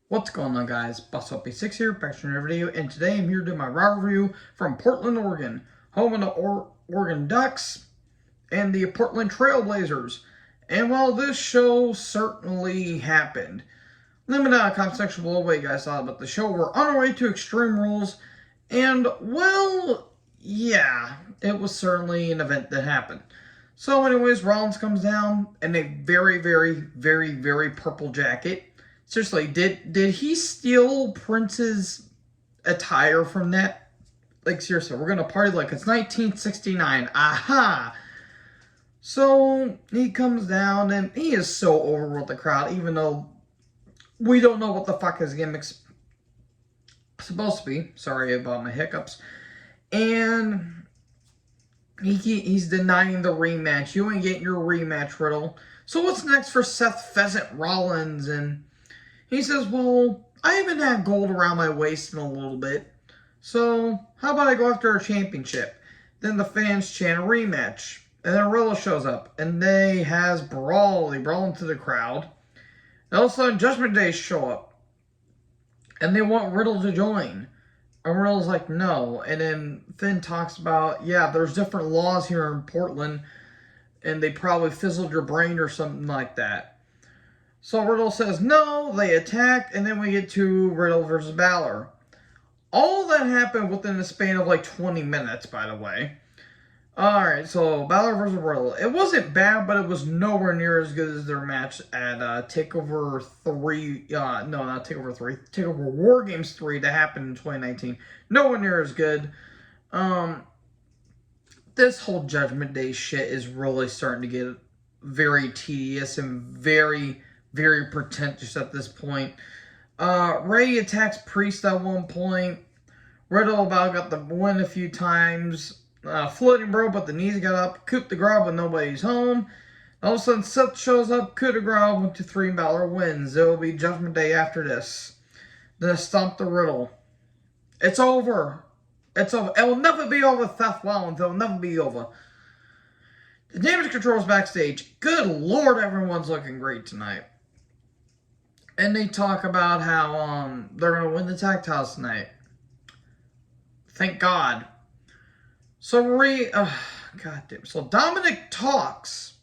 What's going on, guys? BustUp86 here, back to another video, and today I'm here to do my raw review from Portland, Oregon, home of the Oregon Ducks and the Portland Trailblazers. And while this show certainly happened, let me know in the comment section below what you guys thought about the show. We're on our way to Extreme Rules, and well, yeah, it was certainly an event that happened. So anyways, Rollins comes down in a very, very, very, very purple jacket. Seriously, did he steal Prince's attire from that? Like, seriously, we're gonna party like it's 1969. Aha! So he comes down and he is so over with the crowd, even though we don't know what the fuck his gimmick's supposed to be. Sorry about my hiccups. And he's denying the rematch. You ain't getting your rematch, Riddle. So what's next for Seth Pheasant Rollins? And he says, well, I haven't had gold around my waist in a little bit, so how about I go after a championship? Then the fans chant a rematch, and then Riddle shows up, and they brawl into the crowd. And all of a sudden, Judgment Day show up, and they want Riddle to join. And Riddle's like, no. And then Finn talks about, yeah, there's different laws here in Portland, and they probably fizzled your brain or something like that. So Riddle says no, they attack, and then we get to Riddle versus Balor. All that happened within the span of like 20 minutes, by the way. Alright, so Balor versus Riddle. It wasn't bad, but it was nowhere near as good as their match at TakeOver 3. No, not TakeOver 3. TakeOver War Games 3 that happened in 2019. Nowhere near as good. This whole Judgment Day shit is really starting to get very tedious and very pretentious at this point. Ray attacks Priest at one point. Riddle about got the win a few times. Floating bro, but the knees got up. Coup de grace, but nobody's home. All of a sudden, Seth shows up. Coup de grace, 1, 2, 3, and Balor wins. It will be Judgment Day after this. Then stomp the Riddle. It's over. It's over. It will never be over, Seth Rollins. It will never be over. The Damage Control's backstage. Good Lord, everyone's looking great tonight. And they talk about how they're going to win the tag titles tonight. Thank God. So so Dominic talks.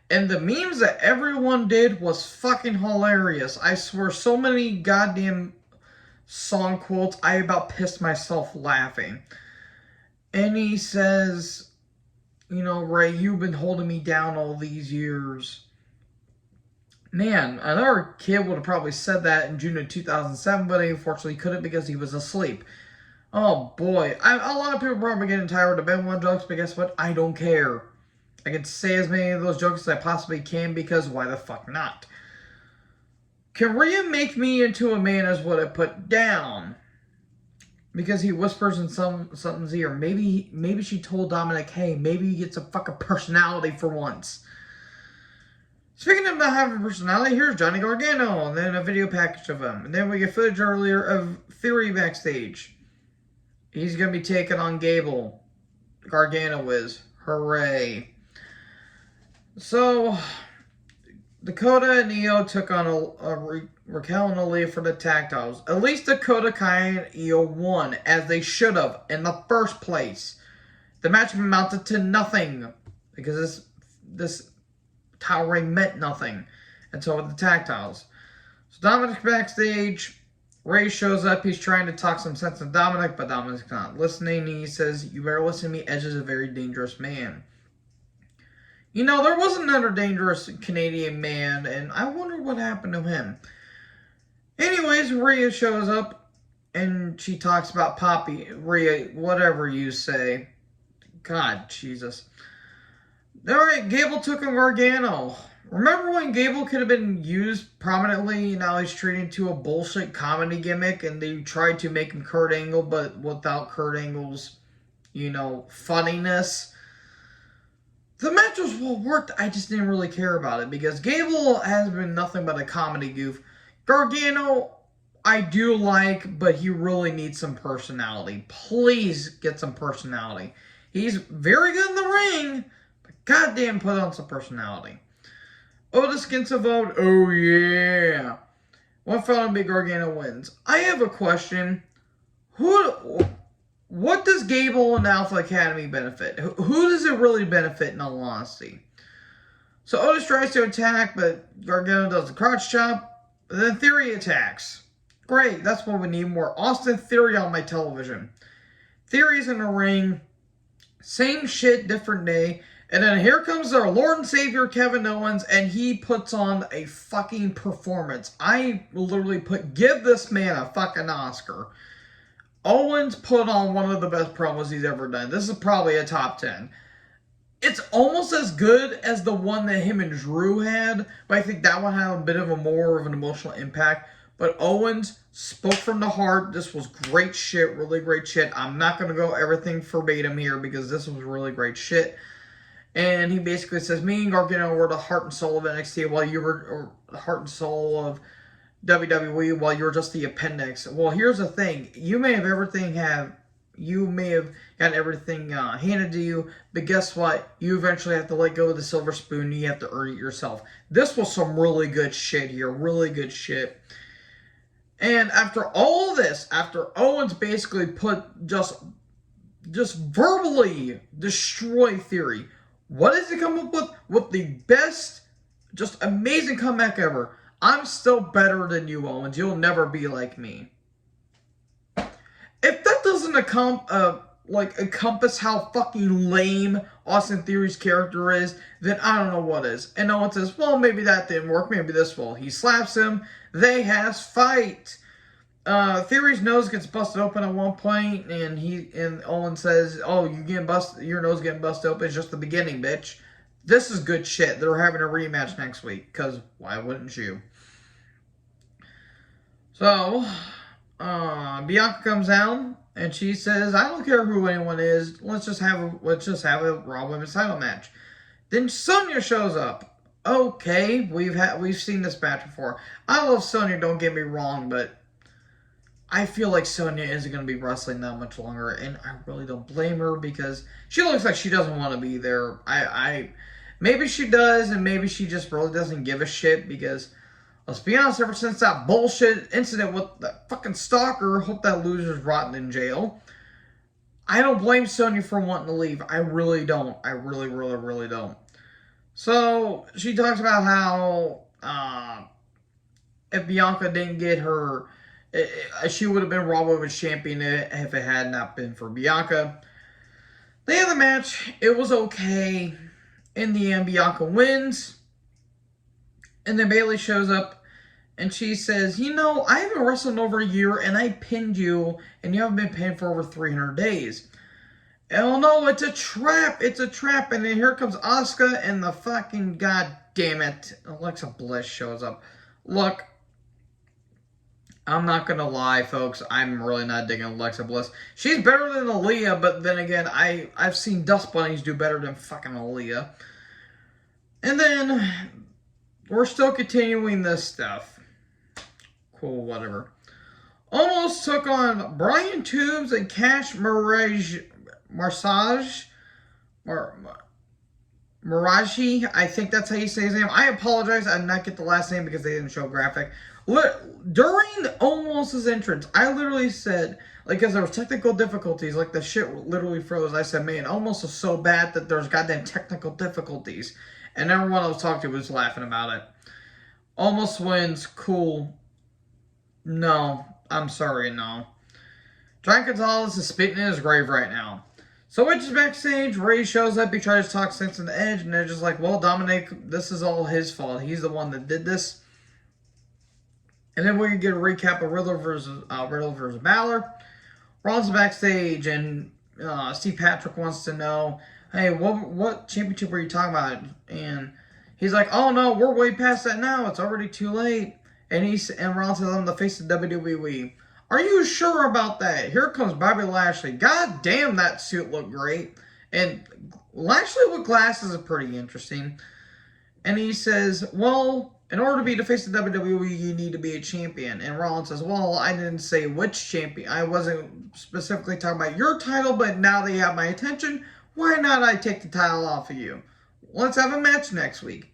And the memes that everyone did was fucking hilarious. I swear, so many goddamn song quotes. I about pissed myself laughing. And he says, you know, Ray, you've been holding me down all these years. Man, another kid would have probably said that in June of 2007, but he unfortunately couldn't because he was asleep. Oh boy, a lot of people are probably getting tired of Ben One jokes, but guess what? I don't care. I can say as many of those jokes as I possibly can because why the fuck not? Can Rhea make me into a man is what I put down. Because he whispers in something's ear. Maybe she told Dominic, hey, maybe he gets a fucking personality for once. Speaking of not having personality, here's Johnny Gargano, and then a video package of him. And then we get footage earlier of Theory backstage. He's going to be taking on Gable. Gargano is. Hooray. So, Dakota and Io took on Raquel and Aaliyah for the tag titles. At least Dakota, Kai, and Io won, as they should have in the first place. The match amounted to nothing, because this title reign meant nothing until with the tag titles. So Dominic's backstage. Ray shows up. He's trying to talk some sense to Dominic, but Dominic's not listening. He says, you better listen to me. Edge is a very dangerous man. You know, there was another dangerous Canadian man, and I wonder what happened to him. Anyways, Rhea shows up, and she talks about Poppy. Rhea, whatever you say. God, Jesus. Alright, Gable took on Gargano. Remember when Gable could have been used prominently? Now he's treated into a bullshit comedy gimmick, and they tried to make him Kurt Angle, but without Kurt Angle's, you know, funniness. The match was well worked. I just didn't really care about it because Gable has been nothing but a comedy goof. Gargano, I do like, but he really needs some personality. Please get some personality. He's very good in the ring, but goddamn, put on some personality. Otis gets a vote. Oh, yeah. One fall and Big Gargano wins. I have a question. What does Gable and Alpha Academy benefit? Who does it really benefit, in all honesty? So Otis tries to attack, but Gargano does the crotch chop. Then Theory attacks. Great, that's what we need more. Austin Theory on my television. Theory's in the ring. Same shit, different day. And then here comes our Lord and Savior Kevin Owens, and he puts on a fucking performance. I literally give this man a fucking Oscar. Owens put on one of the best promos he's ever done. This is probably a top 10. It's almost as good as the one that him and Drew had, but I think that one had a bit of more of an emotional impact. But Owens spoke from the heart. This was great shit, really great shit. I'm not going to go everything verbatim here because this was really great shit. And he basically says, me and Gargano were the heart and soul of NXT while you were the heart and soul of WWE while you're just the appendix. Well, here's the thing. You may have gotten everything handed to you, but guess what? You eventually have to let go of the silver spoon. You have to earn it yourself. This was some really good shit here. Really good shit. And after all this, after Owens basically just verbally destroy Theory, what does he come up with? With the best, just amazing comeback ever. I'm still better than you, Owens. You'll never be like me. If that doesn't encompass how fucking lame Austin Theory's character is, then I don't know what is. And Owens says, well, maybe that didn't work. Maybe this will. He slaps him. They has fight. Theory's nose gets busted open at one point, and Owens says, "Oh, your nose getting busted open is just the beginning, bitch." This is good shit. They're having a rematch next week, cause why wouldn't you? So, Bianca comes down and she says, "I don't care who anyone is. Let's just have a Raw Women's Title match." Then Sonya shows up. Okay, we've seen this match before. I love Sonya. Don't get me wrong, but I feel like Sonya isn't going to be wrestling that much longer, and I really don't blame her because she looks like she doesn't want to be there. Maybe she does, and maybe she just really doesn't give a shit because, let's be honest, ever since that bullshit incident with that fucking stalker, hope that loser's rotten in jail, I don't blame Sonya for wanting to leave. I really don't. I really, really, really don't. So, she talks about how if Bianca didn't get her... she would have been Raw Women's Champion if it had not been for Bianca. They had the match. It was okay. In the end, Bianca wins. And then Bayley shows up and she says, I haven't wrestled in over a year and I pinned you and you haven't been pinned for over 300 days. Oh no, it's a trap. It's a trap. And then here comes Asuka and the fucking goddamn it, Alexa Bliss shows up. Look, I'm not going to lie, folks. I'm really not digging Alexa Bliss. She's better than Aaliyah, but then again, I've seen Dust Bunnies do better than fucking Aaliyah. And then, we're still continuing this stuff. Cool, whatever. Almost took on Brian Tubes and Cash Miraji. I think that's how you say his name. I apologize. I did not get the last name because they didn't show a graphic. During Almost's entrance, I literally said, because there was technical difficulties, the shit literally froze. I said, man, Almost is so bad that there's goddamn technical difficulties. And everyone I was talking to was laughing about it. Almost wins. Cool. No. I'm sorry, no. John Gonzalez is spitting in his grave right now. So Edge is backstage. Ray shows up. He tries to talk sense in the Edge. And they're just like, well, Dominic, this is all his fault. He's the one that did this. And then we get a recap of Riddler versus Balor. Rollins backstage, and Steve Patrick wants to know, hey, what championship were you talking about? And he's like, oh no, we're way past that now. It's already too late. And Rollins says, I'm the face of WWE. Are you sure about that? Here comes Bobby Lashley. God damn, that suit looked great. And Lashley with glasses is pretty interesting. And he says, well, in order to be the face of WWE, you need to be a champion. And Rollins says, well, I didn't say which champion. I wasn't specifically talking about your title, but now that you have my attention, why not I take the title off of you? Let's have a match next week.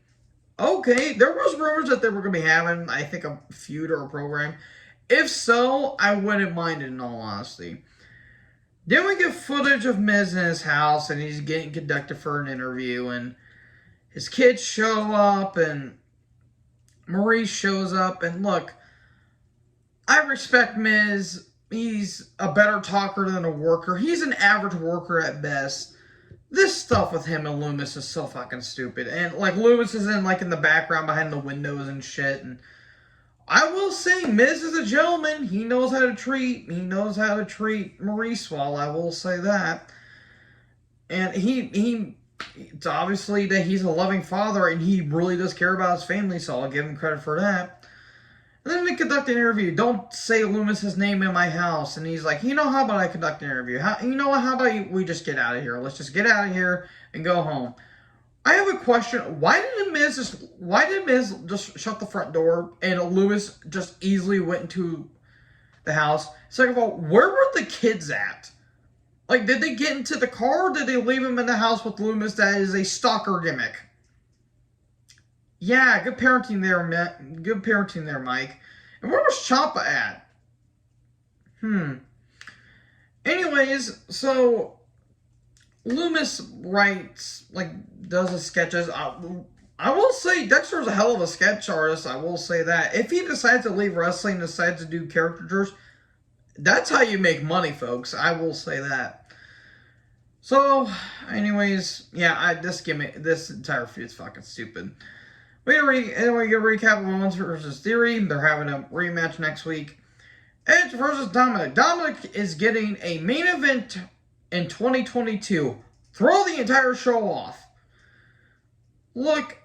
Okay, there was rumors that they were going to be having, I think, a feud or a program. If so, I wouldn't mind it in all honesty. Then we get footage of Miz in his house, and he's getting conducted for an interview, and his kids show up, and Maurice shows up, and look, I respect Miz. He's a better talker than a worker. He's an average worker at best. This stuff with him and Loomis is so fucking stupid. And, like, Loomis is in the background behind the windows and shit, and I will say, Miz is a gentleman. He knows how to treat Maurice well. I will say that. And it's obviously that he's a loving father and he really does care about his family, so I'll give him credit for that. And then they conduct an interview. Don't say Loomis's name in my house. And he's like, how about I conduct an interview? How about we just get out of here? Let's just get out of here and go home. I have a question. Why did Miz just shut the front door and Loomis just easily went into the house? Second of all, where were the kids at? Like, did they get into the car or did they leave him in the house with Loomis? That is a stalker gimmick. Yeah, good parenting there, Mike. And where was Ciampa at? Anyways, so Loomis does his sketches. I will say Dexter's a hell of a sketch artist. I will say that. If he decides to leave wrestling and decides to do caricatures, that's how you make money, folks. I will say that. So, anyways, yeah, this entire feud is fucking stupid. Anyway, get a recap of Owens versus Theory. They're having a rematch next week. Edge versus Dominic. Dominic is getting a main event in 2022. Throw the entire show off. Look,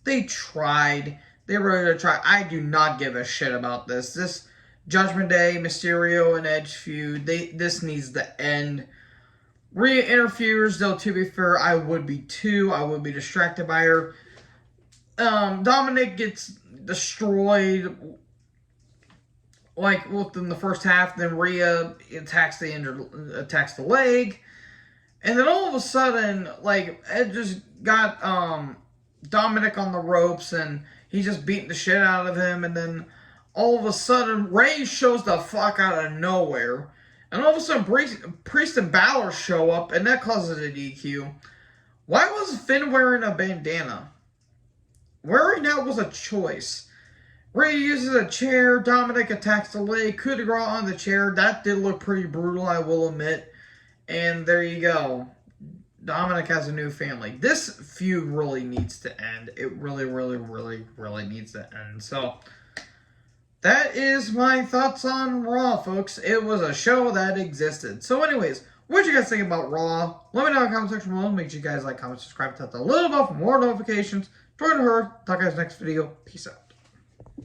they tried. They were going to try. I do not give a shit about this. This Judgment Day, Mysterio, and Edge feud, this needs to end. Rhea interferes, though, to be fair, I would be too. I would be distracted by her. Dominic gets destroyed, within the first half. Then Rhea attacks the leg. And then all of a sudden, Ed just got Dominic on the ropes, and he's just beating the shit out of him. And then all of a sudden, Ray shows the fuck out of nowhere. And all of a sudden, Priest and Balor show up, and that causes a DQ. Why was Finn wearing a bandana? Wearing that was a choice. Ray uses a chair. Dominic attacks the leg. Coup de grace on the chair. That did look pretty brutal, I will admit. And there you go. Dominic has a new family. This feud really needs to end. It really, really, really, really needs to end. So that is my thoughts on Raw, folks. It was a show that existed. So anyways, what you guys think about Raw? Let me know in the comment section below. Make sure you guys like, comment, subscribe, tap the little bell for more notifications. Join the herd. Talk to you guys next video. Peace out.